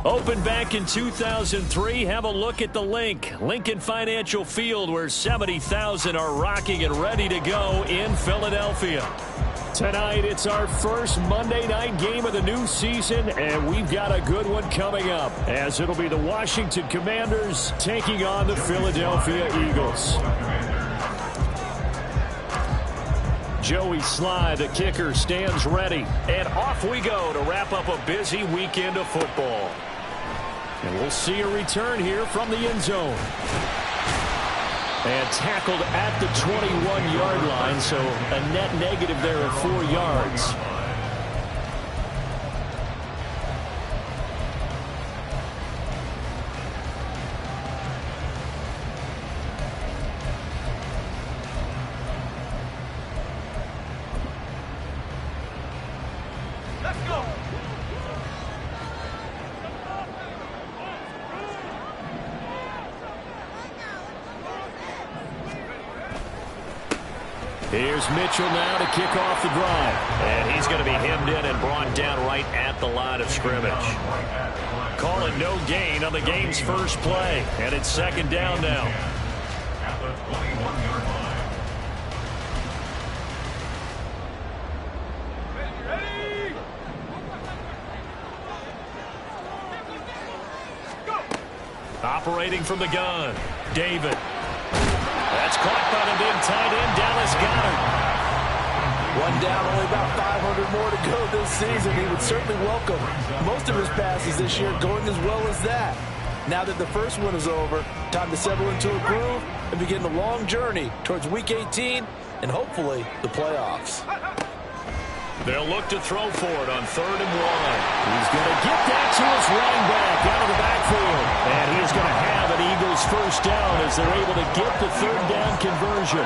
Opened back in 2003, have a look at the Lincoln Financial Field, where 70,000 are rocking and ready to go in Philadelphia. Tonight, it's our first Monday night game of the new season, and we've got a good one coming up, as it'll be the Washington Commanders taking on the Philadelphia Eagles. Joey Sly, the kicker, stands ready. And off we go to wrap up a busy weekend of football. And we'll see a return here from the end zone. And tackled at the 21-yard line, so a net negative there of 4 yards. Here's Mitchell now to kick off the drive. And he's going to be hemmed in and brought down right at the line of scrimmage. Calling no gain on the game's first play. And it's second down now. At the 21-yard line. Operating from the gun, David. That's caught by the big tight end, Dallas Goedert. One down, only about 500 more to go this season. He would certainly welcome most of his passes this year going as well as that. Now that the first one is over, time to settle into a groove and begin the long journey towards Week 18 and hopefully the playoffs. They'll look to throw for it on 3rd and 1. He's going to get that to his running back out of the backfield. And he is going to have an Eagles first down as they're able to get the 3rd down conversion.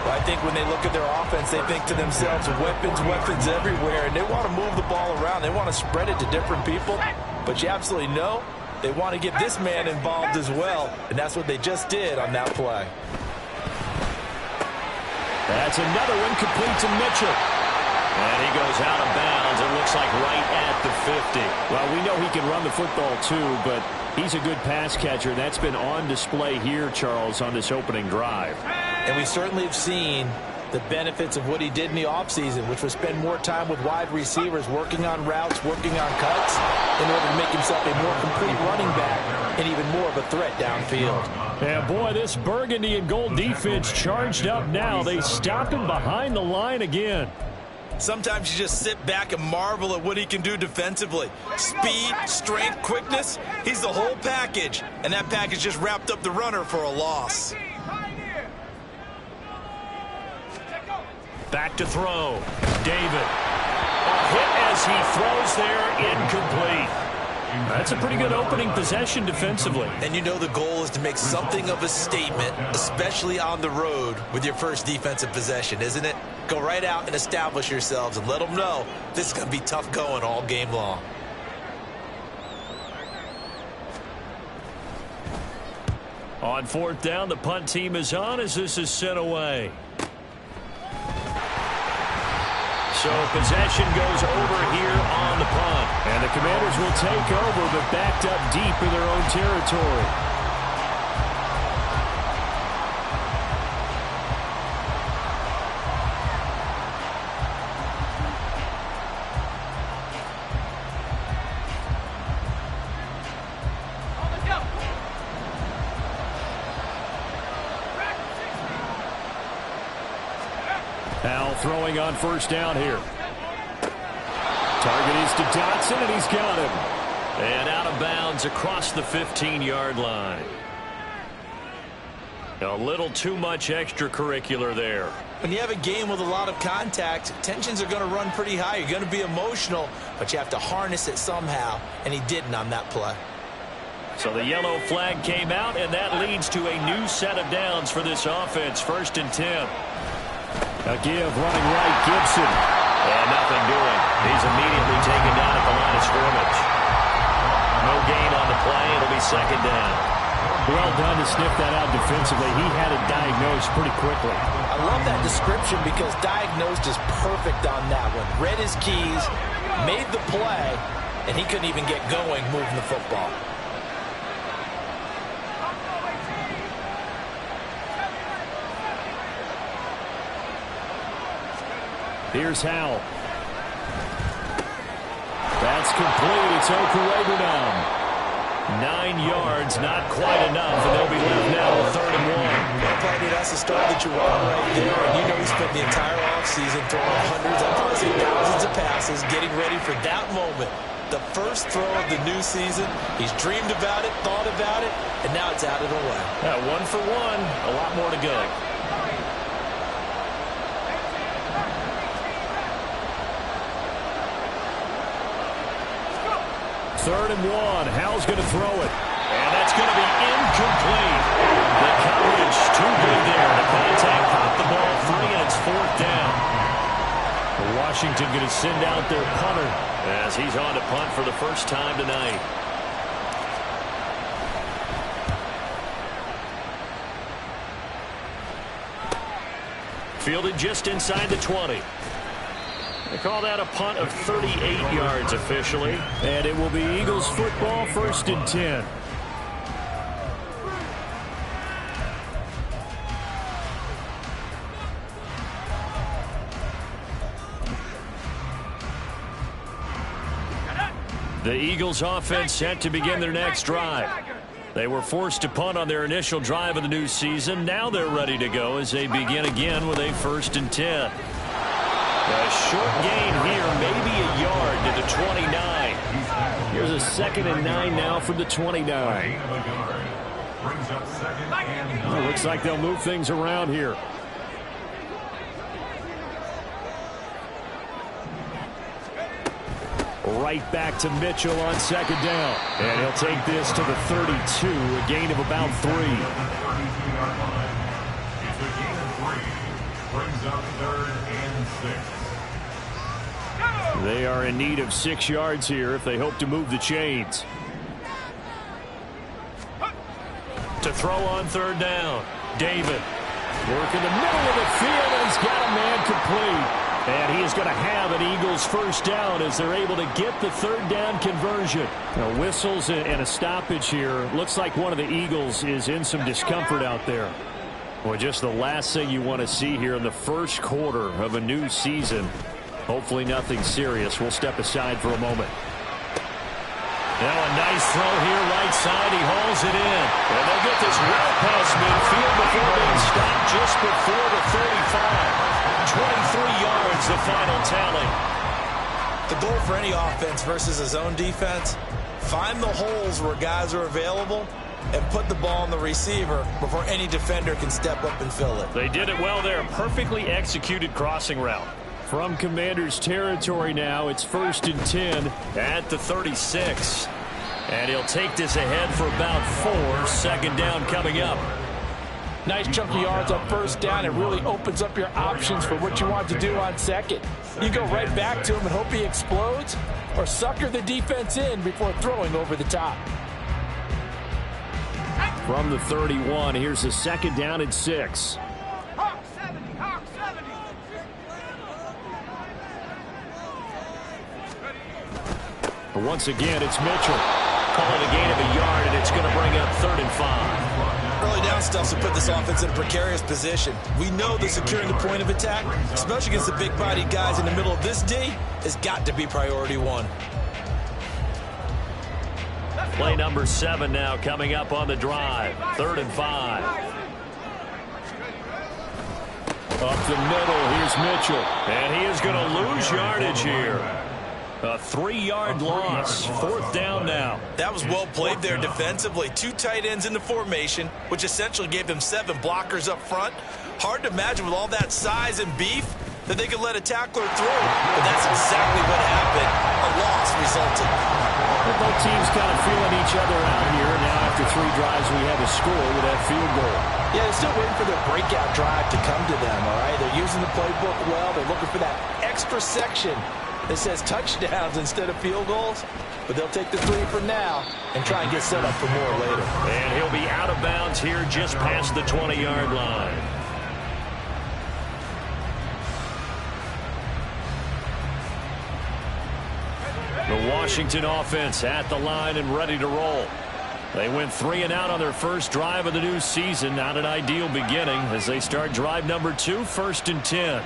Well, I think when they look at their offense, they think to themselves, weapons everywhere, and they want to move the ball around. They want to spread it to different people. But you absolutely know they want to get this man involved as well, and that's what they just did on that play. That's another one complete to Mitchell. And he goes out of bounds, it looks like right at the 50. Well, we know he can run the football too, but he's a good pass catcher. That's been on display here, Charles, on this opening drive. And we certainly have seen the benefits of what he did in the offseason, which was spend more time with wide receivers, working on routes, working on cuts, in order to make himself a more complete running back and even more of a threat downfield. And boy, this burgundy and gold defense charged up now. They stop him behind the line again. Sometimes you just sit back and marvel at what he can do defensively. Speed, strength, quickness, he's the whole package. And that package just wrapped up the runner for a loss. Back to throw. David. A hit as he throws there, incomplete. That's a pretty good opening possession defensively. And you know the goal is to make something of a statement, especially on the road with your first defensive possession, isn't it? Go right out and establish yourselves and let them know this is going to be tough going all game long. On 4th down, the punt team is on as this is sent away. So possession goes over here on the punt. And the Commanders will take over, but backed up deep in their own territory. Powell throwing on 1st down here. Target is to Dotson, and he's got him. And out of bounds across the 15-yard line. A little too much extracurricular there. When you have a game with a lot of contact, tensions are going to run pretty high. You're going to be emotional, but you have to harness it somehow, and he didn't on that play. So the yellow flag came out, and that leads to a new set of downs for this offense. 1st and 10. A give running right, Gibson. And nothing doing. He's immediately taken down at the line of scrimmage. No gain on the play. It'll be 2nd down. Well done to sniff that out defensively. He had it diagnosed pretty quickly. I love that description because diagnosed is perfect on that one. Read his keys, made the play, and he couldn't even get going moving the football. Here's Howell. That's complete. It's Okurebu now. 9 yards, not quite enough, and they'll be left now with 3rd and 1. Well, probably that's the start that you want right there. And you know he spent the entire offseason throwing hundreds, I'd probably say thousands of passes, getting ready for that moment. The first throw of the new season. He's dreamed about it, thought about it, and now it's out of the way. Yeah, 1 for 1. A lot more to go. Third and 1. Howell's going to throw it. And that's going to be incomplete. The coverage too big there. The contact caught the ball free, and it's 4th down. Washington going to send out their punter as he's on to punt for the first time tonight. Fielded just inside the 20. They call that a punt of 38 yards officially. And it will be Eagles football, 1st and 10. The Eagles offense set to begin their next drive. They were forced to punt on their initial drive of the new season. Now they're ready to go as they begin again with a 1st and 10. A short gain here, maybe a yard to the 29. Here's a 2nd and 9 now from the 29. Well, looks like they'll move things around here. Right back to Mitchell on 2nd down. And he'll take this to the 32, a gain of about 3. It's a gain of 3. Brings up 3rd and 6. They are in need of 6 yards here if they hope to move the chains. To throw on 3rd down. David. Work in the middle of the field, and he's got a man complete. And he is going to have an Eagles 1st down as they're able to get the 3rd down conversion. Now, whistles and a stoppage here. Looks like one of the Eagles is in some discomfort out there. Well, just the last thing you want to see here in the first quarter of a new season. Hopefully nothing serious. We'll step aside for a moment. Now a nice throw here right side. He hauls it in. And they'll get this well past midfield before being stopped just before the 35. 23 yards, the final tally. The goal for any offense versus his own defense, find the holes where guys are available and put the ball on the receiver before any defender can step up and fill it. They did it well there. Perfectly executed crossing route. From Commanders territory now, it's 1st and 10 at the 36. And he'll take this ahead for about 4. 2nd down coming up. Nice chunk of yards on 1st down. It really opens up your options for what you want to do on 2nd. You go right back to him and hope he explodes, or sucker the defense in before throwing over the top. From the 31, here's a 2nd down and 6. But once again, it's Mitchell. Calling a gain of a yard, and it's going to bring up 3rd and 5. Early down stuffs will put this offense in a precarious position. We know that securing the point of attack, especially against the big-bodied guys in the middle of this D, has got to be priority 1. Play number 7 now coming up on the drive. 3rd and 5. Up the middle, here's Mitchell. And he is going to lose yardage here. A 3-yard loss. 4th down now. That was well played there defensively. 2 tight ends in the formation, which essentially gave them 7 blockers up front. Hard to imagine with all that size and beef that they could let a tackler through. But that's exactly what happened. A loss resulted. Well, both teams kind of feeling each other out here. Now after 3 drives, we have a score with that field goal. Yeah, they're still waiting for their breakout drive to come to them, all right? They're using the playbook well. They're looking for that extra section that says touchdowns instead of field goals. But they'll take the 3 for now and try and get set up for more later. And he'll be out of bounds here just past the 20-yard line. The Washington offense at the line and ready to roll. They went 3 and out on their first drive of the new season. Not an ideal beginning as they start drive number 2, 1st and 10.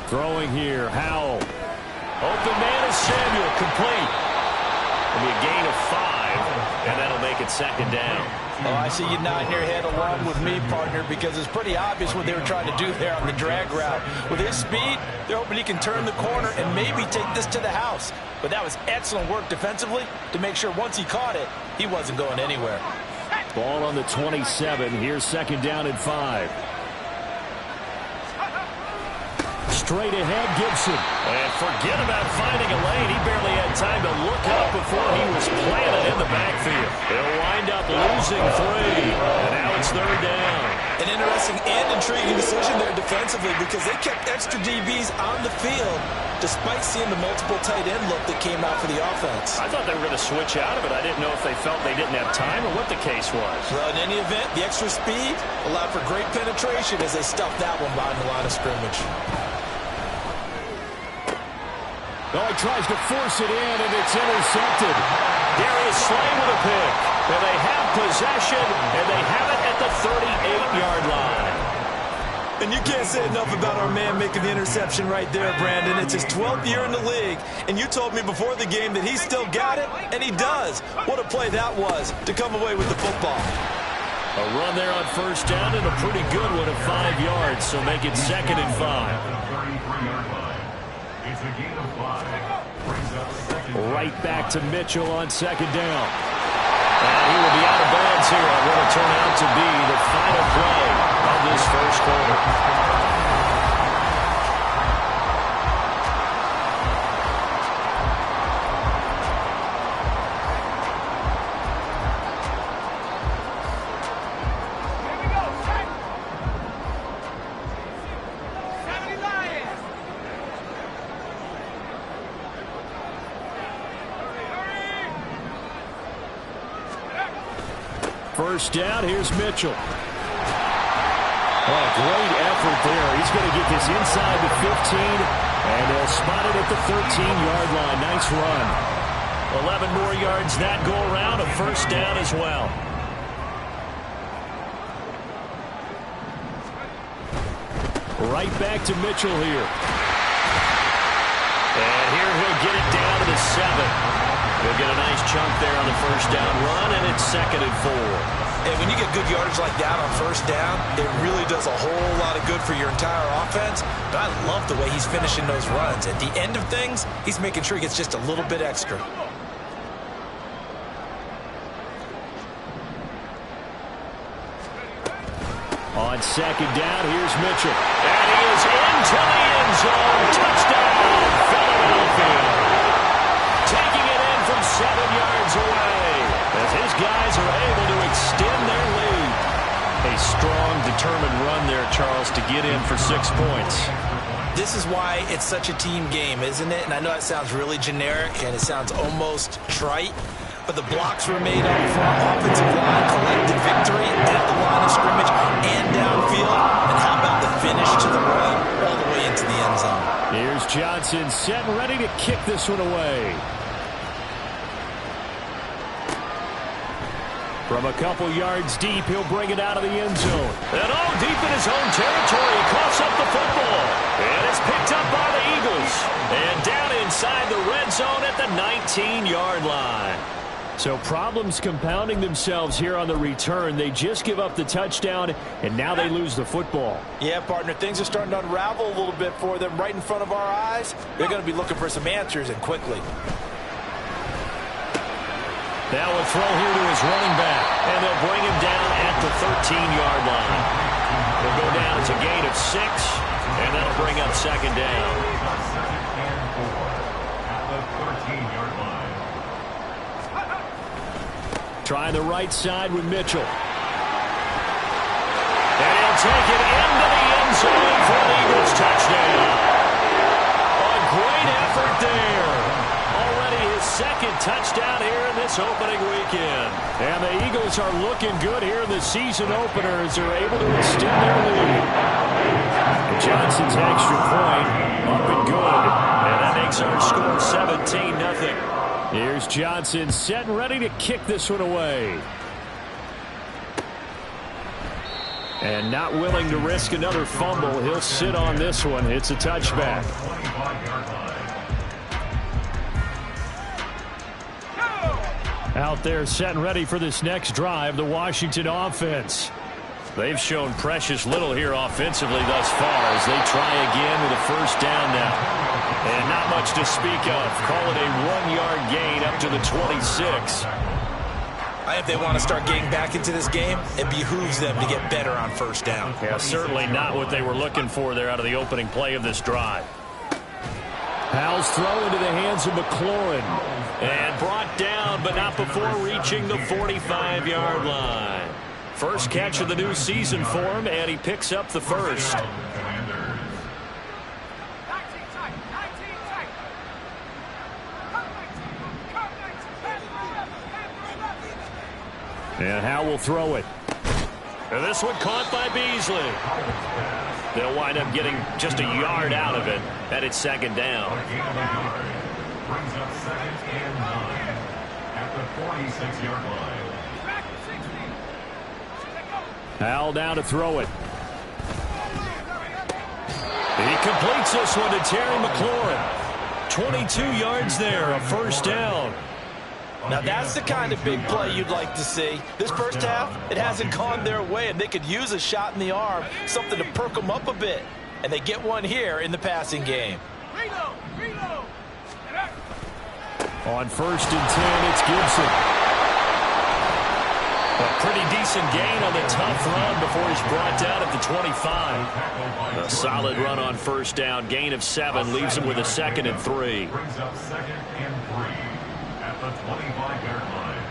Throwing here, Howell. Open man is Samuel, complete. It'll be a gain of 5, and that'll make it 2nd down. Oh, I see you nodding your head along with me, partner, because it's pretty obvious what they were trying to do there on the drag route. With his speed, they're hoping he can turn the corner and maybe take this to the house. But that was excellent work defensively to make sure once he caught it, he wasn't going anywhere. Ball on the 27. Here's 2nd down and 5. Straight ahead, Gibson. And forget about finding a lane. He barely had time to look up before he was planted in the backfield. They'll wind up losing 3. And now it's 3rd down. An interesting and intriguing decision there defensively because they kept extra DBs on the field despite seeing the multiple tight end look that came out for the offense. I thought they were going to switch out of it. I didn't know if they felt they didn't have time or what the case was. Well, in any event, the extra speed allowed for great penetration as they stuffed that one behind the line of scrimmage. Oh, he tries to force it in, and it's intercepted. Darius Slay with a pick. And they have possession, and they have it at the 38-yard line. And you can't say enough about our man making the interception right there, Brandon. It's his 12th year in the league, and you told me before the game that he still got it, and he does. What a play that was to come away with the football. A run there on 1st down, and a pretty good one of 5 yards, so make it 2nd and 5. It's a gain of 5. Brings up 2nd down. Right back to Mitchell on 2nd down. And he will be out of bounds here on what will turn out to be the final play of this first quarter. First down, here's Mitchell. Oh, great effort there. He's going to get this inside the 15, and they'll spot it at the 13-yard line. Nice run. 11 more yards that go around, a 1st down as well. Right back to Mitchell here. And here he'll get it down to the 7. He'll get a nice chunk there on the 1st down run, and it's 2nd and 4. And when you get good yardage like that on 1st down, it really does a whole lot of good for your entire offense. But I love the way he's finishing those runs. At the end of things, he's making sure he gets just a little bit extra. On 2nd down, here's Mitchell. And he is into the end zone. Touchdown, Philadelphia. Taking it in from 7 yards away as his guys are able to extend their lead. A strong, determined run there, Charles, to get in for 6 points. This is why it's such a team game, isn't it? And I know it sounds really generic and it sounds almost trite, but the blocks were made up front. Offensive line collected victory at the line of scrimmage and downfield. And how about the finish to the run all the way into the end zone? Here's Johnson set and ready to kick this one away. From a couple yards deep, he'll bring it out of the end zone. And all deep in his own territory, he coughs up the football. And it's picked up by the Eagles. And down inside the red zone at the 19-yard line. So problems compounding themselves here on the return. They just give up the touchdown, and now they lose the football. Yeah, partner, things are starting to unravel a little bit for them right in front of our eyes. They're going to be looking for some answers, and quickly. Now a throw here to his running back, and they'll bring him down at the 13-yard line. They'll go down as a gain of 6, and that'll bring up 2nd down. At the 13-yard line. Trying the right side with Mitchell. And he'll take it into the end zone for an Eagles touchdown. A great effort there. Already his 2nd touchdown here in this this opening weekend. And the Eagles are looking good here in the season opener as they're able to extend their lead. Johnson's extra point up and good. And that makes our score 17-0. Here's Johnson set and ready to kick this one away. And not willing to risk another fumble. He'll sit on this one. It's a touchback. Out there set and ready for this next drive, the Washington offense. They've shown precious little here offensively thus far as they try again with a first down now. And not much to speak of. Call it a 1-yard gain up to the 26. If they want to start getting back into this game, it behooves them to get better on first down. Yeah, certainly not what they were looking for there out of the opening play of this drive. Powell's throw into the hands of McLaurin. And brought down, but not before reaching the 45-yard line. First catch of the new season for him, and he picks up the first. And Howe will throw it. And this one caught by Beasley. They'll wind up getting just a yard out of it. And it's second down. Brings up 2nd and 9 at the 46-yard line. Howe down to throw it. He completes this one to Terry McLaurin. 22 yards there, a first down. Now that's the kind of big play you'd like to see. This first half, it hasn't gone their way, and they could use a shot in the arm, something to perk them up a bit. And they get one here in the passing game. On 1st and 10, it's Gibson. A pretty decent gain on the tough run before he's brought down at the 25. A solid run on first down, gain of 7, leaves him with a 2nd and 3. Brings up 2nd and 3 at the 25-yard line.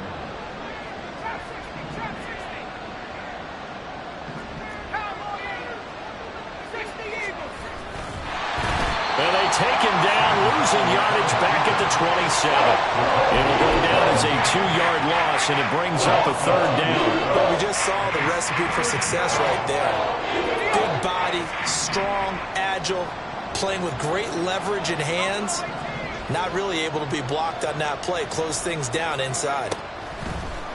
And they take him down, losing yardage back at the 27. It'll go down as a 2-yard loss, and it brings up a 3rd down. Well, we just saw the recipe for success right there. Big body, strong, agile, playing with great leverage in hands. Not really able to be blocked on that play. Close things down inside.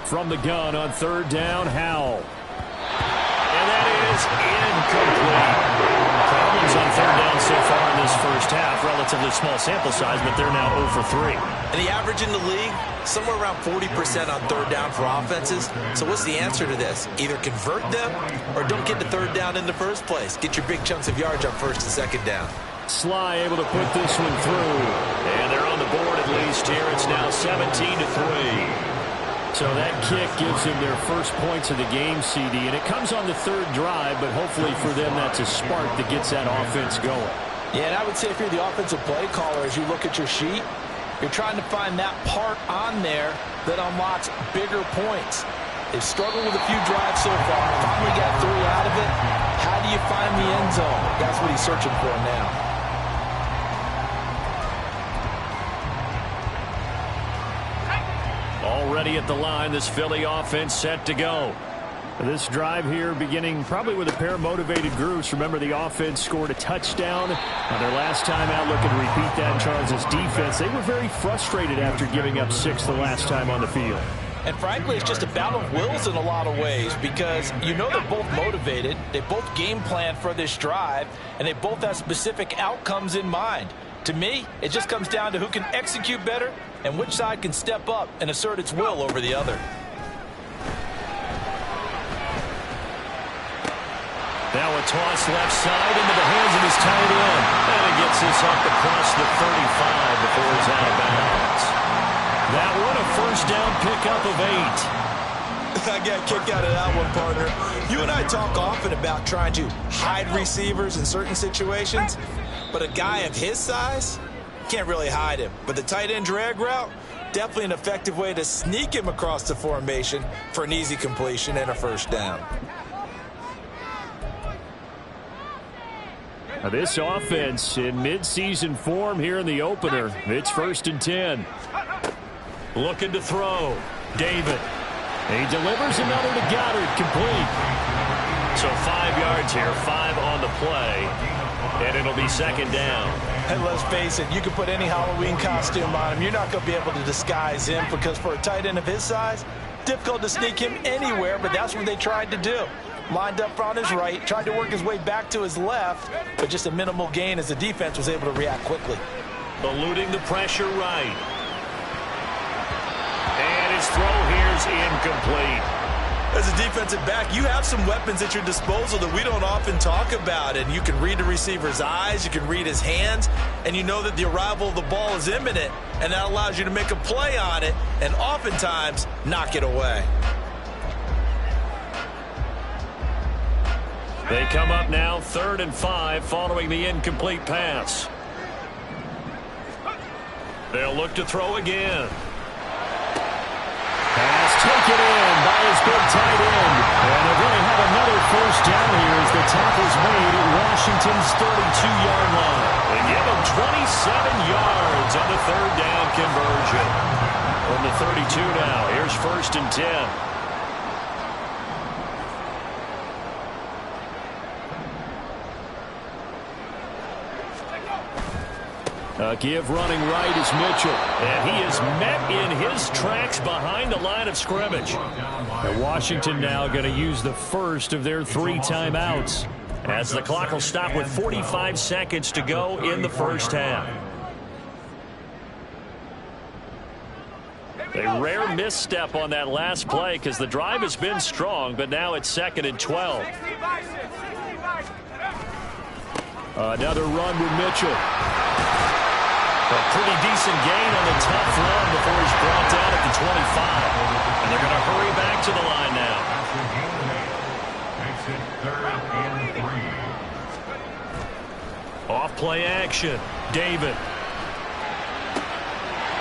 From the gun on 3rd down, Howell. And that is incomplete. Problems on 3rd down so far in this first half. Relatively small sample size, but they're now 0 for 3. And the average in the league, somewhere around 40% on 3rd down for offenses. So what's the answer to this? Either convert them or don't get to 3rd down in the first place. Get your big chunks of yards on 1st and 2nd down. Sly able to put this one through. And they're on the board at least here. It's now 17-3. So that kick gives them their first points of the game, CD. And it comes on the 3rd drive, but hopefully for them that's a spark that gets that offense going. Yeah, and I would say if you're the offensive play caller, as you look at your sheet, you're trying to find that part on there that unlocks bigger points. They've struggled with a few drives so far. Finally got 3 out of it. How do you find the end zone? That's what he's searching for now. Already at the line, this Philly offense set to go. This drive here beginning probably with a pair of motivated groups. Remember, the offense scored a touchdown on their last time out. Looking to repeat that in Charles' defense. They were very frustrated after giving up 6 the last time on the field. And frankly, it's just a battle of wills in a lot of ways because you know they're both motivated. They both game plan for this drive, and they both have specific outcomes in mind. To me, it just comes down to who can execute better and which side can step up and assert its will over the other. Now a toss left side into the hands of his tight end. And he gets this up across the 35 before he's out of bounds. That one a first down pickup of 8. I got a kick out of that one, partner. You and I talk often about trying to hide receivers in certain situations, but a guy of his size can't really hide him. But the tight end drag route, definitely an effective way to sneak him across the formation for an easy completion and a first down. This offense in midseason form here in the opener. It's 1st and 10. Looking to throw. David. He delivers another to Goddard, complete. So 5 yards here, 5 on the play, and it'll be second down. And let's face it, you can put any Halloween costume on him. You're not going to be able to disguise him because for a tight end of his size, difficult to sneak him anywhere, but that's what they tried to do. Lined up on his right, tried to work his way back to his left, but just a minimal gain as the defense was able to react quickly. Eluding the pressure right. And his throw here's incomplete. As a defensive back, you have some weapons at your disposal that we don't often talk about. And you can read the receiver's eyes, you can read his hands, and you know that the arrival of the ball is imminent, and that allows you to make a play on it and oftentimes knock it away. They come up now 3rd and 5 following the incomplete pass. They'll look to throw again. Pass taken in by his big tight end. And they're going to have another first down here as the tackle's made at Washington's 32-yard line. They give him 27 yards on the 3rd down conversion. From the 32 now, here's 1st and 10. Give running right is Mitchell. And he is met in his tracks behind the line of scrimmage. And Washington now going to use the first of their 3 timeouts, as the clock will stop with 45 seconds to go in the first half. A rare misstep on that last play because the drive has been strong, but now it's 2nd and 12. Another run with Mitchell. A pretty decent gain on the tough run before he's brought down at the 25. And they're going to hurry back to the line now. Makes it 3rd and 3. Off play action. David.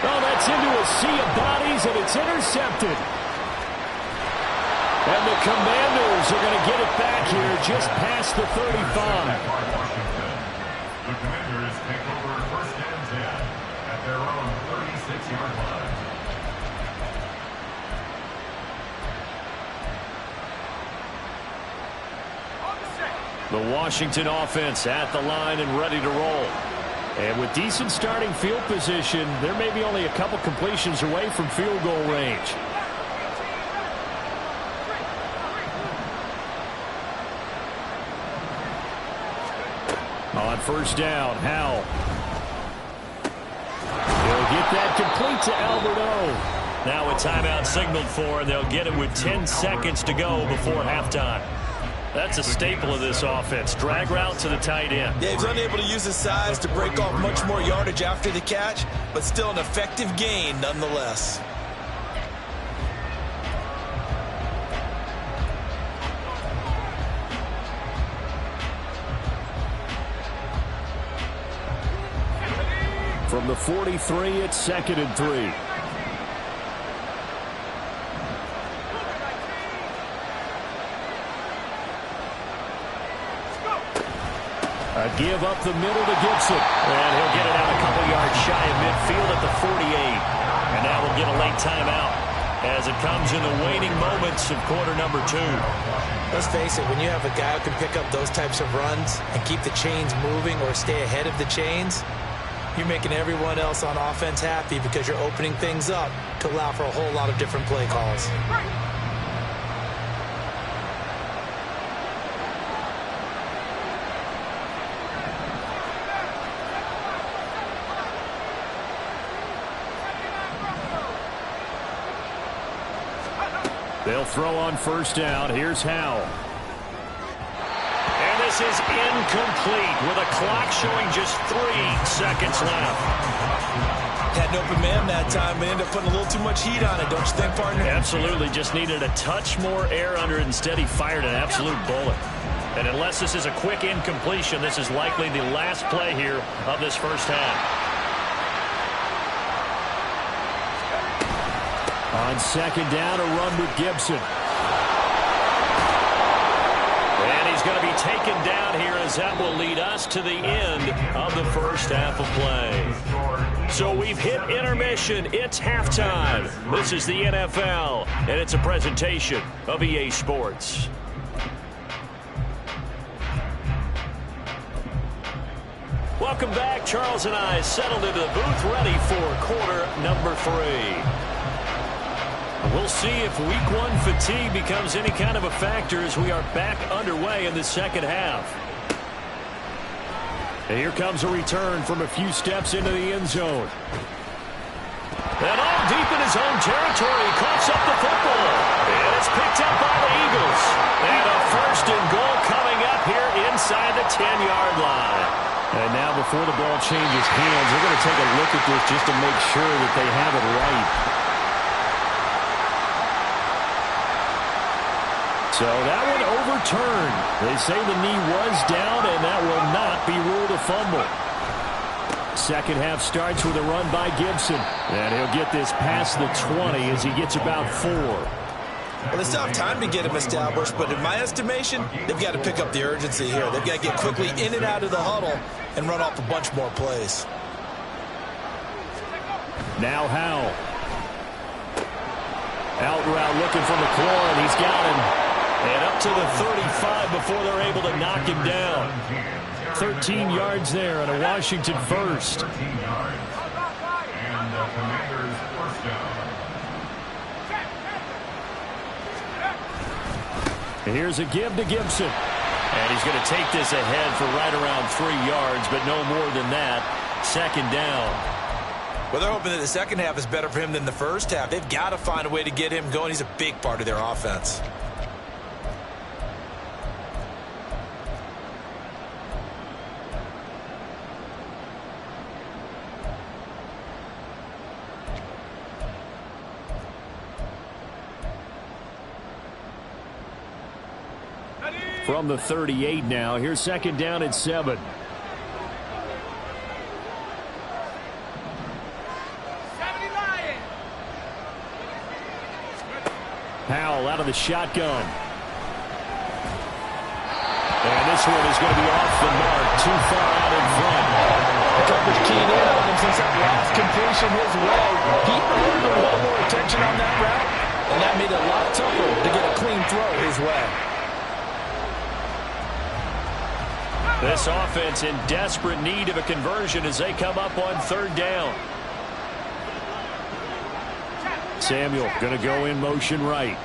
Oh, that's into a sea of bodies, and it's intercepted. And the Commanders are going to get it back here just past the 35. The Commanders take over 1st and 10 at their own 36-yard line. The Washington offense at the line and ready to roll. And with decent starting field position, there may be only a couple completions away from field goal range. On 1st down, Howell. He'll get that complete to Alberto. Now a timeout signaled for, and they'll get it with 10 seconds to go before halftime. That's a staple of this offense. Drag route to the tight end. Yeah, he's unable to use his size to break off much more yardage after the catch, but still an effective gain nonetheless. From the 43, it's 2nd and 3. A give up the middle to Gibson. And he'll get it out a couple yards shy of midfield at the 48. And now we'll get a late timeout as it comes in the waning moments of quarter number 2. Let's face it, when you have a guy who can pick up those types of runs and keep the chains moving or stay ahead of the chains, you're making everyone else on offense happy because you're opening things up to allow for a whole lot of different play calls. They'll throw on 1st down. Here's Howell. And this is incomplete with a clock showing just 3 seconds left. Had an open man that time, but ended up putting a little too much heat on it, don't you think, partner? Absolutely. Just needed a touch more air under it. Instead, he fired an absolute bullet. And unless this is a quick incompletion, this is likely the last play here of this first half. On 2nd down, a run with Gibson. And he's going to be taken down here, as that will lead us to the end of the first half of play. So we've hit intermission. It's halftime. This is the NFL, and it's a presentation of EA Sports. Welcome back. Charles and I settled into the booth, ready for quarter number 3. We'll see if week 1 fatigue becomes any kind of a factor as we are back underway in the second half. And here comes a return from a few steps into the end zone. And all deep in his own territory, he coughs up the football. And it's picked up by the Eagles. And a first and goal coming up here inside the 10-yard line. And now before the ball changes hands, they're going to take a look at this just to make sure that they have it right. So that one overturned. They say the knee was down, and that will not be ruled a fumble. Second half starts with a run by Gibson. And he'll get this past the 20 as he gets about 4. Well, they still have time to get him established, but in my estimation, they've got to pick up the urgency here. They've got to get quickly in and out of the huddle and run off a bunch more plays. Now Howell. Out route looking for McLaurin. He's got him. And up to the 35 before they're able to knock him down. 13 yards there on a Washington first. 13 yards. And the Commanders' first down. And here's a give to Gibson. And he's going to take this ahead for right around 3 yards, but no more than that. Second down. Well, they're hoping that the second half is better for him than the first half. They've got to find a way to get him going. He's a big part of their offense. From the 38 now. Here's second down at 7. Howell out of the shotgun. And this one is going to be off the mark. Too far out in front. The coverage keyed in on him since that last completion his way. He earned a lot more attention on that route, and that made it a lot tougher to get a clean throw his way. This offense in desperate need of a conversion as they come up on third down. Samuel going to go in motion right.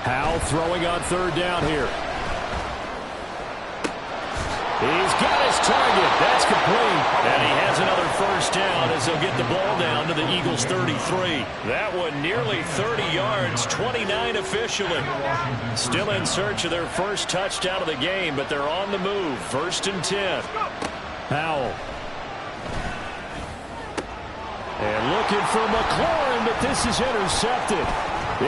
Howell throwing on third down here. He's got his target. That's complete. And he has another first down as they'll get the ball down to the Eagles' 33. That one nearly 30 yards, 29 officially. Still in search of their first touchdown of the game, but they're on the move. First and 10. Howell. And looking for McLaurin, but this is intercepted.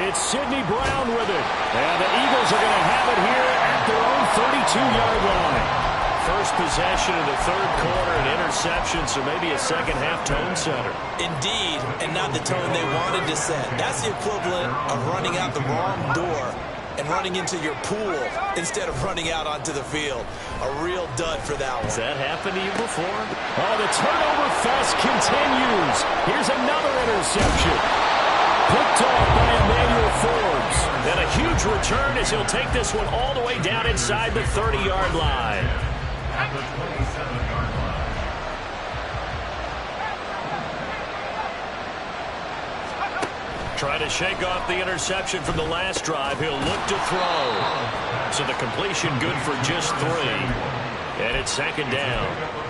It's Sidney Brown with it. And the Eagles are going to have it here at their own 32-yard line. First possession of the third quarter, an interception, so maybe a second-half tone setter. Indeed, and not the tone they wanted to set. That's the equivalent of running out the wrong door and running into your pool instead of running out onto the field. A real dud for that one. Has that happened to you before? Oh, the turnover fest continues. Here's another interception. Picked off by Emmanuel Forbes. Then a huge return as he'll take this one all the way down inside the 30-yard line. At the 27-yard line. Trying to shake off the interception from the last drive. He'll look to throw. So the completion good for just 3. And it's second down.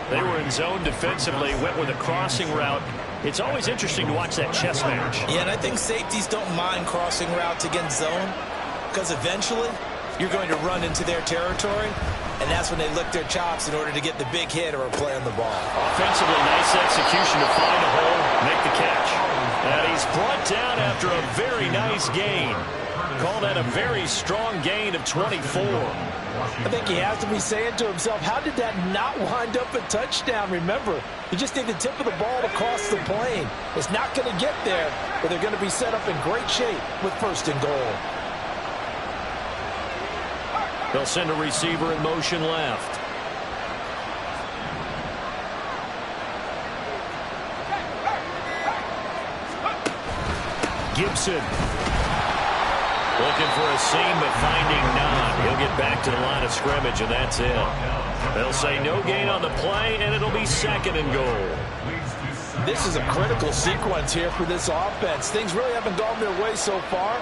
They were in zone defensively, went with a crossing route. It's always interesting to watch that chess match. Yeah, and I think safeties don't mind crossing routes against zone because eventually you're going to run into their territory, and that's when they lick their chops in order to get the big hit or a play on the ball. Offensively, nice execution to find a hole, make the catch. And he's brought down after a very nice gain. Call that a very strong gain of 24. I think he has to be saying to himself, how did that not wind up a touchdown? Remember, you just need the tip of the ball to cross the plane. It's not going to get there, but they're going to be set up in great shape with 1st and goal. They'll send a receiver in motion left. Gibson. Looking for a seam, but finding none. He'll get back to the line of scrimmage, and that's it. They'll say no gain on the play, and it'll be 2nd and goal. This is a critical sequence here for this offense. Things really haven't gone their way so far.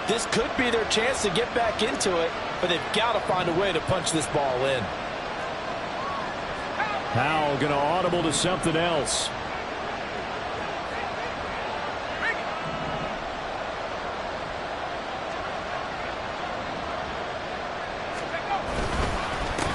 This could be their chance to get back into it, but they've got to find a way to punch this ball in. Howell going to audible to something else.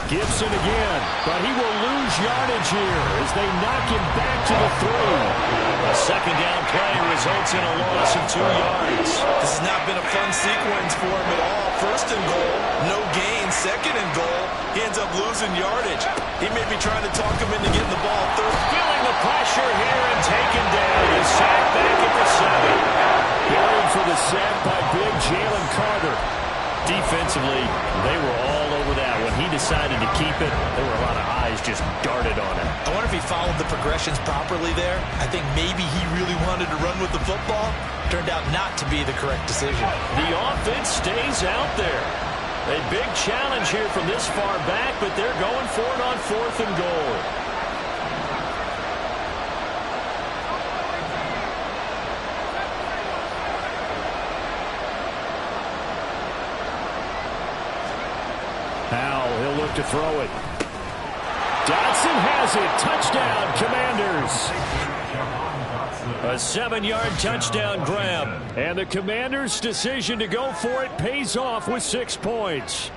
Gibson again, but he will lose yardage here as they knock him back to the 3. A 2nd down play results in a loss of 2 yards. This has not been a fun sequence for him at all. 1st and goal, no gain. 2nd and goal, he ends up losing yardage. He may be trying to talk him into getting the ball 3rd. Feeling the pressure here and taken down. He's sacked back at the 7. Going for the sack by big Jalen Carter. Defensively, they were all over that. When he decided to keep it, there were a lot of eyes just darted on him. I wonder if he followed the progressions properly there. I think maybe he really wanted to run with the football. Turned out not to be the correct decision. The offense stays out there. A big challenge here from this far back, but they're going for it on 4th and goal. Howell, he'll look to throw it. Dotson has it. Touchdown, Commanders. A 7-yard touchdown grab. And the Commanders' decision to go for it pays off with 6 points.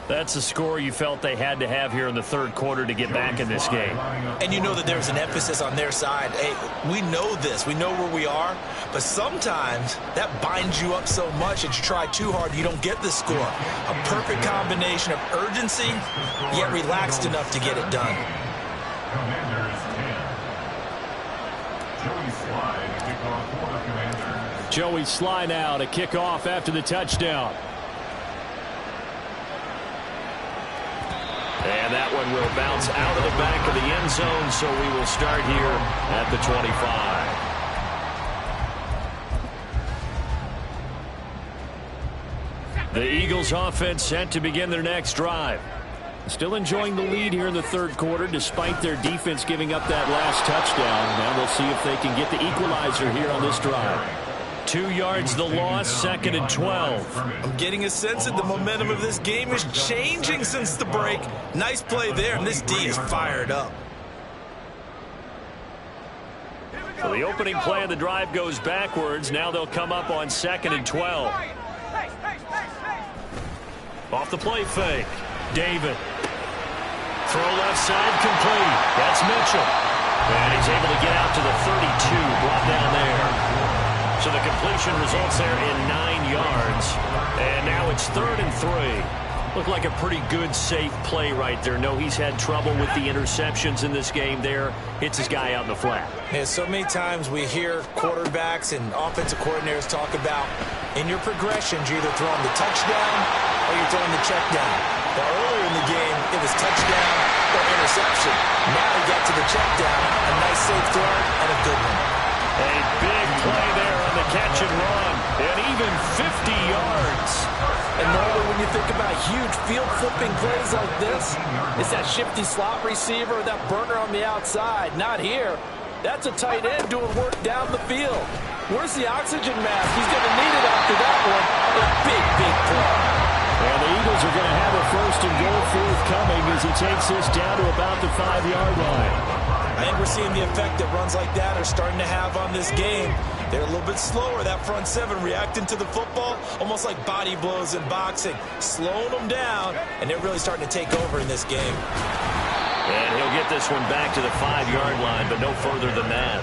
That's the score you felt they had to have here in the 3rd quarter to get back in this game. And you know that there's an emphasis on their side. Hey, we know this. We know where we are. But sometimes that binds you up so much that you try too hard, you don't get the score. A perfect combination of urgency, yet relaxed enough to get it done. Commanders 10. Joey Slye to kick off for the Commanders. Joey Slye now to kick off after the touchdown. And that one will bounce out of the back of the end zone, so we will start here at the 25. The Eagles offense set to begin their next drive. Still enjoying the lead here in the 3rd quarter despite their defense giving up that last touchdown. Now we'll see if they can get the equalizer here on this drive. 2 yards the loss, 2nd and 12. I'm getting a sense that the momentum of this game is changing since the break. Nice play there, and this D is fired up. So the opening play of the drive goes backwards. Now they'll come up on 2nd and 12. Off the play fake. David. Throw left side complete. That's Mitchell. And he's able to get out to the 32. Brought down there. So the completion results there in 9 yards. And now it's 3rd and 3. Looked like a pretty good, safe play right there. No, he's had trouble with the interceptions in this game there. Hits his guy out in the flat. Yeah, so many times we hear quarterbacks and offensive coordinators talk about in your progressions, you're either throwing the touchdown or you're throwing the check down. Now, earlier in the game, it was touchdown or interception. Now he got to the check down, a nice safe throw, and a good one. A big play there on the catch and run, and even 50 yards. And normally when you think about huge field-flipping plays like this, it's that shifty slot receiver, that burner on the outside. Not here. That's a tight end doing work down the field. Where's the oxygen mask? He's going to need it after that one. A big, big play. And the Eagles are going to have a 1st and goal forthcoming as he takes this down to about the 5-yard line. I think we're seeing the effect that runs like that are starting to have on this game. They're a little bit slower, that front 7, reacting to the football, almost like body blows in boxing, slowing them down, and they're really starting to take over in this game. And he'll get this one back to the 5-yard line, but no further than that.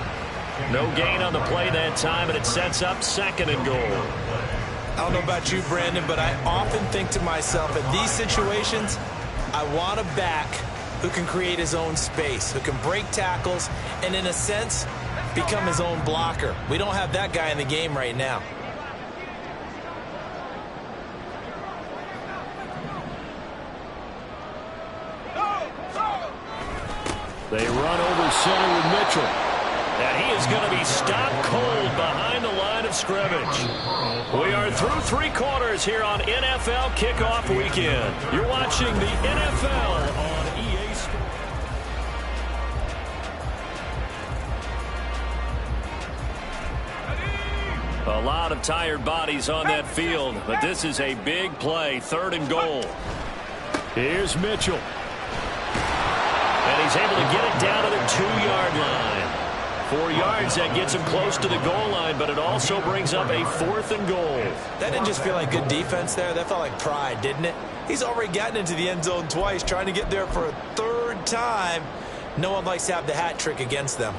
No gain on the play that time, and it sets up 2nd and goal. I don't know about you, Brandon, but I often think to myself, in these situations, I want a back who can create his own space, who can break tackles, and in a sense, become his own blocker. We don't have that guy in the game right now. They run over center with Mitchell. And he is going to be stopped cold behind the line of scrimmage. We are through 3 quarters here on NFL Kickoff Weekend. You're watching the NFL on EA Sports. A lot of tired bodies on that field, but this is a big play, 3rd and goal. Here's Mitchell. And he's able to get it down to the 2-yard line. 4 yards, that gets him close to the goal line, but it also brings up a 4th and goal. That didn't just feel like good defense there. That felt like pride, didn't it? He's already gotten into the end zone twice, trying to get there for a 3rd time. No one likes to have the hat trick against them.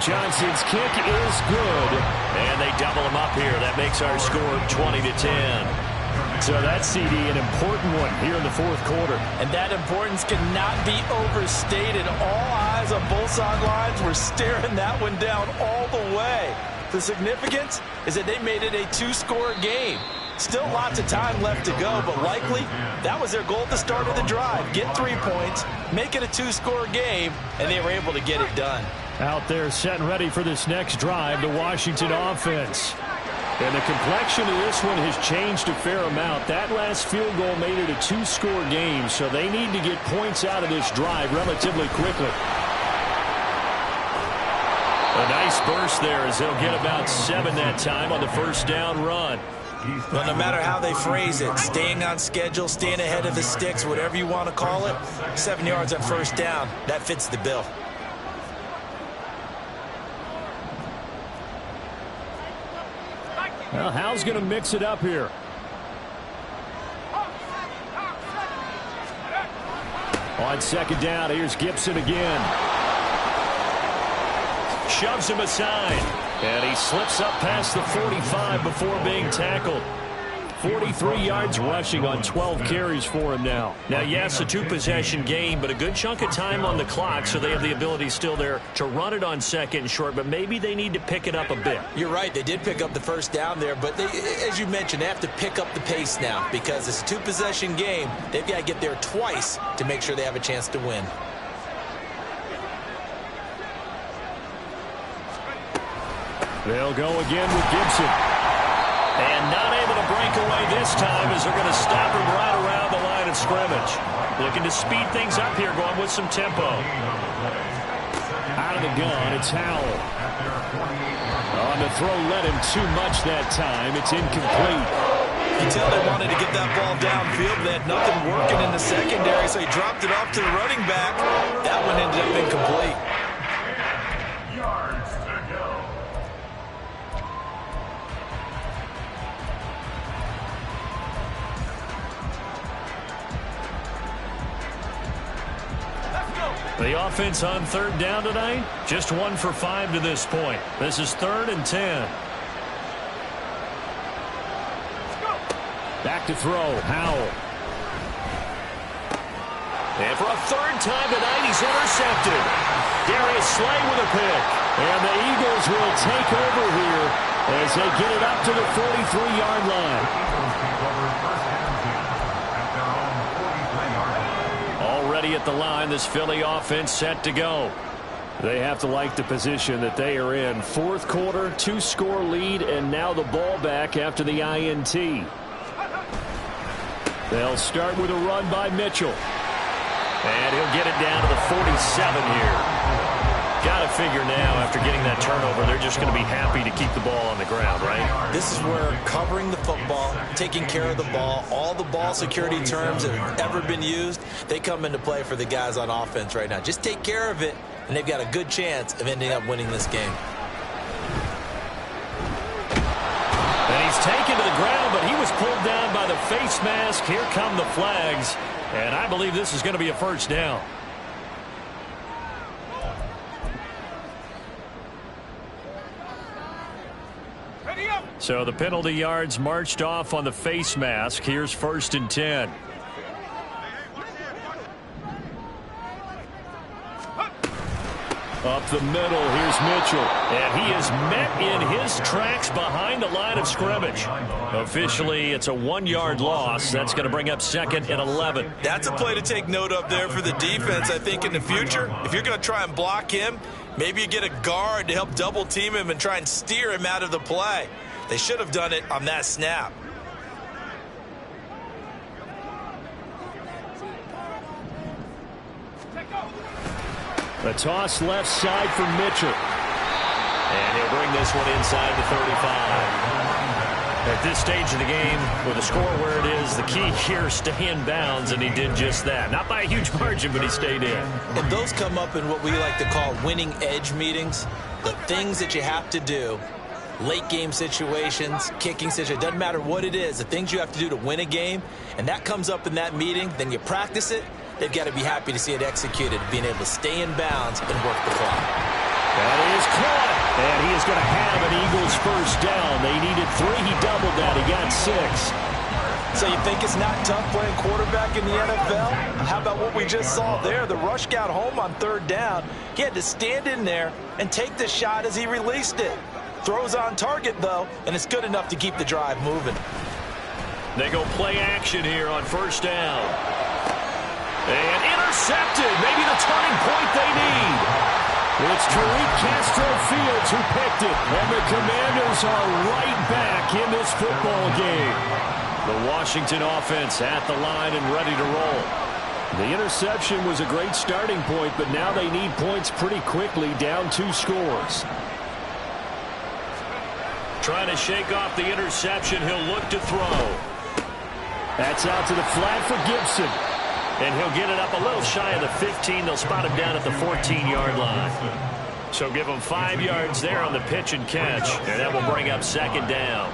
Johnson's kick is good, and they double him up here. That makes our score 20-10. So that's, CD, an important one here in the 4th quarter. And that importance cannot be overstated. All eyes on both sidelines were staring that one down all the way. The significance is that they made it a 2-score game. Still lots of time left to go, but likely that was their goal at the start of the drive. Get 3 points, make it a 2-score game, and they were able to get it done. Out there set and ready for this next drive, the Washington offense. And the complexion of this one has changed a fair amount. That last field goal made it a 2-score game, so they need to get points out of this drive relatively quickly. A nice burst there as they'll get about 7 that time on the 1st down run. Well, no matter how they phrase it, staying on schedule, staying ahead of the sticks, whatever you want to call it, 7 yards on 1st down, that fits the bill. Well, Hal's going to mix it up here. On 2nd down, here's Gibson again. Shoves him aside, and he slips up past the 45 before being tackled. 43 yards rushing on 12 carries for him now. Now, yes, a 2-possession game, but a good chunk of time on the clock, so they have the ability still there to run it on 2nd and short, but maybe they need to pick it up a bit. You're right. They did pick up the 1st down there, but they, as you mentioned, they have to pick up the pace now because it's a 2-possession game. They've got to get there twice to make sure they have a chance to win. They'll go again with Gibson. And not able to break away this time as they're going to stop him right around the line of scrimmage. Looking to speed things up here, going with some tempo. Out of the gun, it's Howell. On the throw, led him too much that time. It's incomplete. You can tell they wanted to get that ball downfield. They had nothing working in the secondary, so he dropped it off to the running back. That one ended up incomplete. Yards to go. The offense on 3rd down tonight, just 1 for 5 to this point. This is 3rd and 10. Back to throw, Howell. And for a 3rd time tonight, he's intercepted. Darius Slay with a pick. And the Eagles will take over here as they get it up to the 43-yard line. Already at the line, this Philly offense set to go. They have to like the position that they are in. 4th quarter, 2-score lead, and now the ball back after the INT. They'll start with a run by Mitchell. And he'll get it down to the 47 here. Got a figure now, after getting that turnover, they're just going to be happy to keep the ball on the ground, right? This is where covering the football, taking care of the ball, all the ball security terms that have ever been used, they come into play for the guys on offense right now. Just take care of it, and they've got a good chance of ending up winning this game. And he's taken to the ground, but he was pulled down by the face mask. Here come the flags, and I believe this is going to be a first down. So the penalty yards marched off on the face mask. Here's 1st and 10. Up the middle, here's Mitchell. And he is met in his tracks behind the line of scrimmage. Officially, it's a 1-yard loss. That's going to bring up 2nd and 11. That's a play to take note of there for the defense, I think, in the future. If you're going to try and block him, maybe you get a guard to help double team him and try and steer him out of the play. They should have done it on that snap. The toss left side for Mitchell. And he'll bring this one inside the 35. At this stage of the game, with the score where it is, the key here is stay in bounds, and he did just that. Not by a huge margin, but he stayed in. And those come up in what we like to call winning edge meetings. The things that you have to do, late game situations, kicking situations, doesn't matter what it is, the things you have to do to win a game, and that comes up in that meeting, then you practice it. They've got to be happy to see it executed, being able to stay in bounds and work the clock. That is caught. And he is going to have an Eagles first down. They needed 3. He doubled that. He got 6. So you think it's not tough playing quarterback in the NFL? How about what we just saw there? The rush got home on 3rd down. He had to stand in there and take the shot as he released it. Throws on target, though, and it's good enough to keep the drive moving. They go play action here on 1st down. And intercepted. Maybe the turning point they need. It's Tariq Castro Fields who picked it. And the Commanders are right back in this football game. The Washington offense at the line and ready to roll. The interception was a great starting point, but now they need points pretty quickly, down 2 scores. Trying to shake off the interception. He'll look to throw. That's out to the flat for Gibson. And he'll get it up a little shy of the 15. They'll spot him down at the 14-yard line. So give him 5 yards there on the pitch and catch. And that will bring up 2nd down.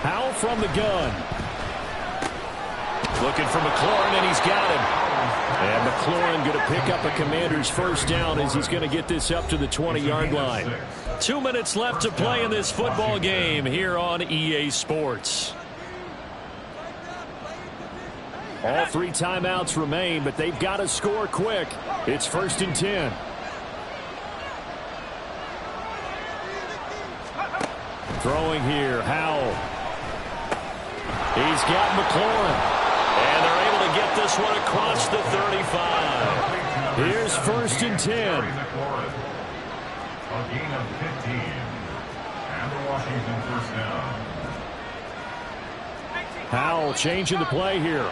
Howell from the gun. Looking for McLaurin, and he's got him. And McLaurin going to pick up a Commander's first down as he's going to get this up to the 20-yard line. 2 minutes left to play in this football game here on EA Sports. All 3 timeouts remain, but they've got to score quick. It's 1st and 10. Throwing here, Howell. He's got McLaurin. And they're able to get this one across the 35. Here's 1st and 10. A gain of 15. And the Washington first down. Howell changing the play here.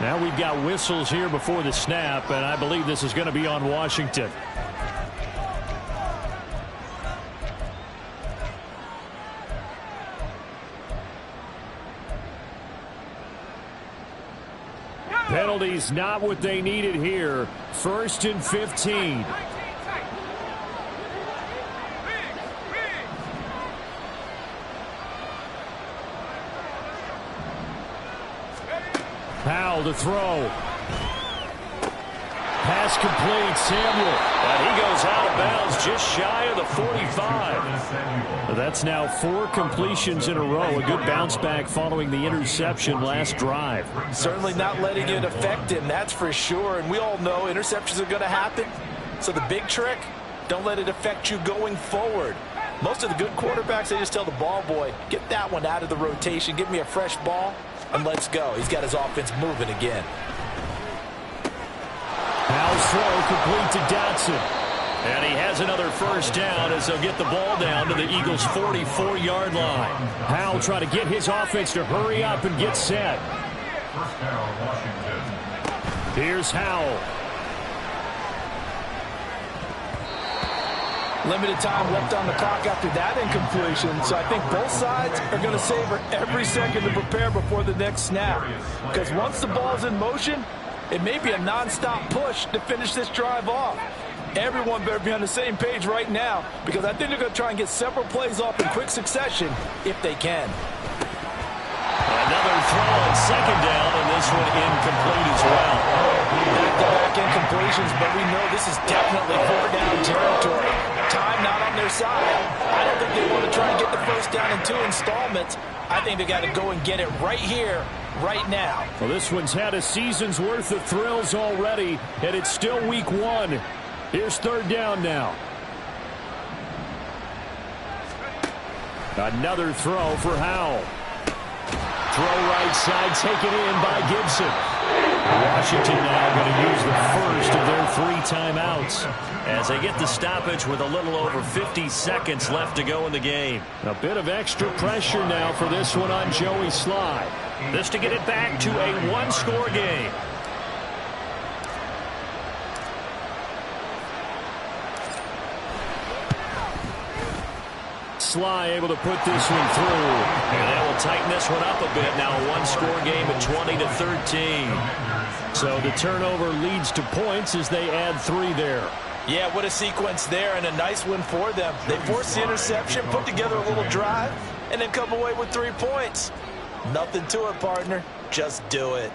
Now we've got whistles here before the snap, and I believe this is going to be on Washington. Penalties not what they needed here. 1st and 15. Howell to throw. Pass complete. Samuel. And he goes out of bounds just shy of the 45. That's now 4 completions in a row. A good bounce back following the interception last drive. Certainly not letting it affect him, that's for sure. And we all know interceptions are going to happen. So the big trick, don't let it affect you going forward. Most of the good quarterbacks, they just tell the ball boy, get that one out of the rotation, give me a fresh ball, and let's go. He's got his offense moving again. Howell's throw complete to Dotson. And he has another first down as they'll get the ball down to the Eagles' 44-yard line. Howell trying to get his offense to hurry up and get set. First down, Washington. Here's Howell. Limited time left on the clock after that incompletion, so I think both sides are going to savor every second to prepare before the next snap. Because once the ball's in motion, it may be a nonstop push to finish this drive off. Everyone better be on the same page right now, because I think they're going to try and get several plays off in quick succession if they can. Another throw on second down, and this one incomplete as well. Back-to-back incompletions, but we know this is definitely four-down territory. Time not on their side. I don't think they want to try and get the first down in 2 installments. I think they got to go and get it right here, right now. Well, this one's had a season's worth of thrills already, and it's still week 1. Here's third down now. Another throw for Howell. Throw right side, taken in by Gibson. Washington now going to use the first of their 3 timeouts as they get the stoppage with a little over 50 seconds left to go in the game. A bit of extra pressure now for this one on Joey Sly. This to get it back to a 1-score game. Sly able to put this one through. And that will tighten this one up a bit. Now a 1-score game at 20-13. So the turnover leads to points as they add 3 there. Yeah, what a sequence there, and a nice win for them. They forced the interception, put together a little drive, and then come away with 3 points. Nothing to it, partner. Just do it.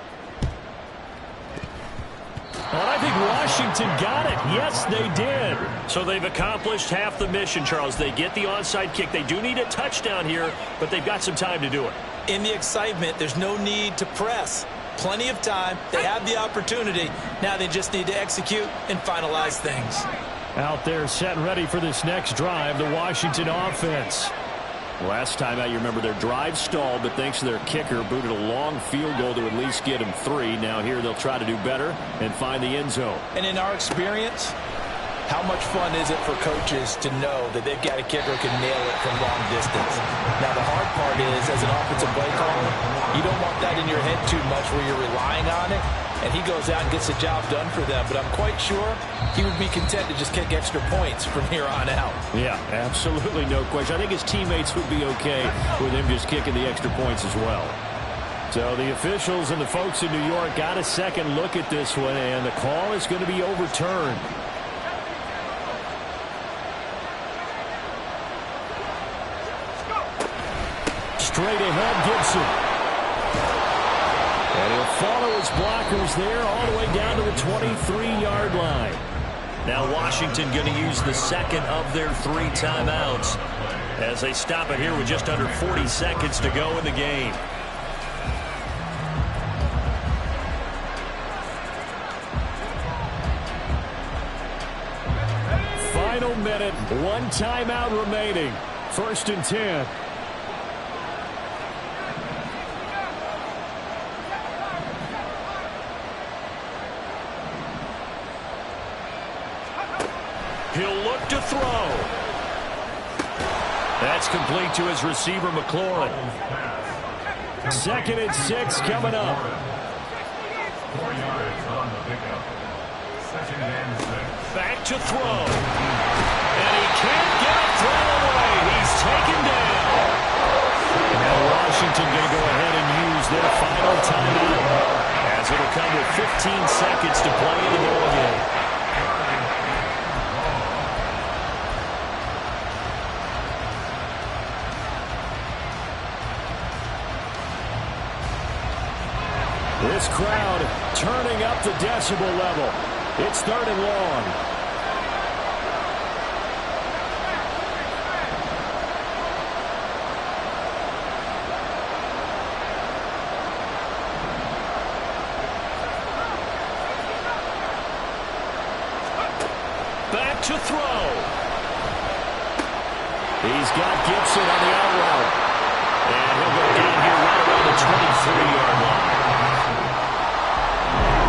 Well, I think Washington got it. Yes, they did. So they've accomplished half the mission, Charles. They get the onside kick. They do need a touchdown here, but they've got some time to do it. In the excitement, there's no need to press. Plenty of time. They have the opportunity. Now they just need to execute and finalize things. Out there set and ready for this next drive, the Washington offense. Last time out, you remember their drive stalled, but thanks to their kicker, booted a long field goal to at least get them 3. Now here they'll try to do better and find the end zone. And in our experience, how much fun is it for coaches to know that they've got a kicker who can nail it from long distance? Now the hard part is, as an offensive play caller, you don't want that in your head too much where you're relying on it. And he goes out and gets the job done for them. But I'm quite sure he would be content to just kick extra points from here on out. Yeah, absolutely no question. I think his teammates would be okay with him just kicking the extra points as well. So the officials and the folks in New York got a second look at this one, and the call is going to be overturned. Straight ahead, Gibson. And he'll follow his blockers there all the way down to the 23-yard line. Now Washington going to use the second of their 3 timeouts as they stop it here with just under 40 seconds to go in the game. Final minute, 1 timeout remaining. 1st and 10. He'll look to throw. That's complete to his receiver, McLaurin. 2nd and 6 coming up. 4 yards on the pickup. 2nd and 6. Back to throw. And he can't get a throw away. He's taken down. Now Washington going to go ahead and use their final timeout, as it'll come with 15 seconds to play in the ball game. This crowd turning up the decibel level. It's 3rd and long. Back to throw. He's got Gibson on the out route. And he'll go down here right around the 23-yard line.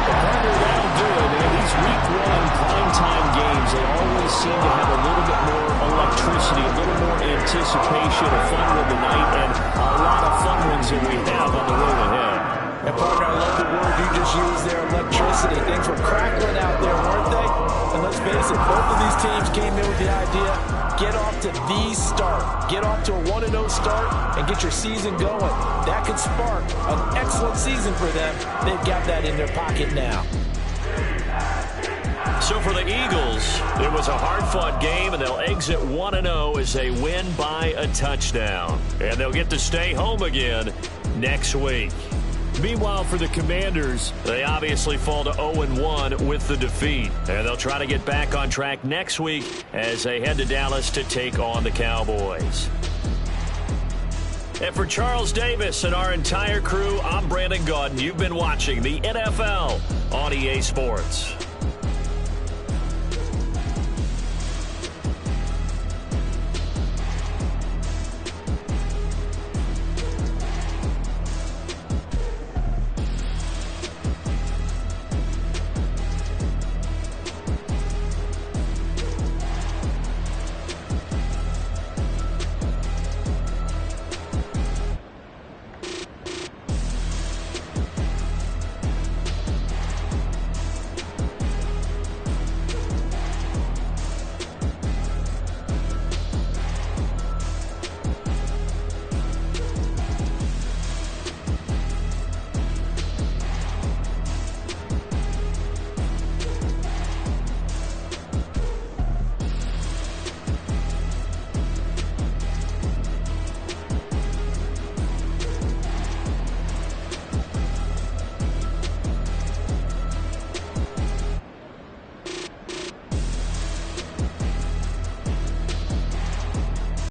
That'll do it. And these week 1 primetime games, they always seem to have a little bit more electricity, a little more anticipation, a fun one tonight, and a lot of fun ones that we have on the road ahead. And partner, I love the word you just used there, electricity. were crackling out there, weren't they? And let's face it, both of these teams came in with the idea, get off to the start. Get off to a 1-0 start and get your season going. That could spark an excellent season for them. They've got that in their pocket now. So for the Eagles, it was a hard-fought game, and they'll exit 1-0 as they win by a touchdown. And they'll get to stay home again next week. Meanwhile, for the Commanders, they obviously fall to 0-1 with the defeat. And they'll try to get back on track next week as they head to Dallas to take on the Cowboys. And for Charles Davis and our entire crew, I'm Brandon Gaudin. You've been watching the NFL on EA Sports.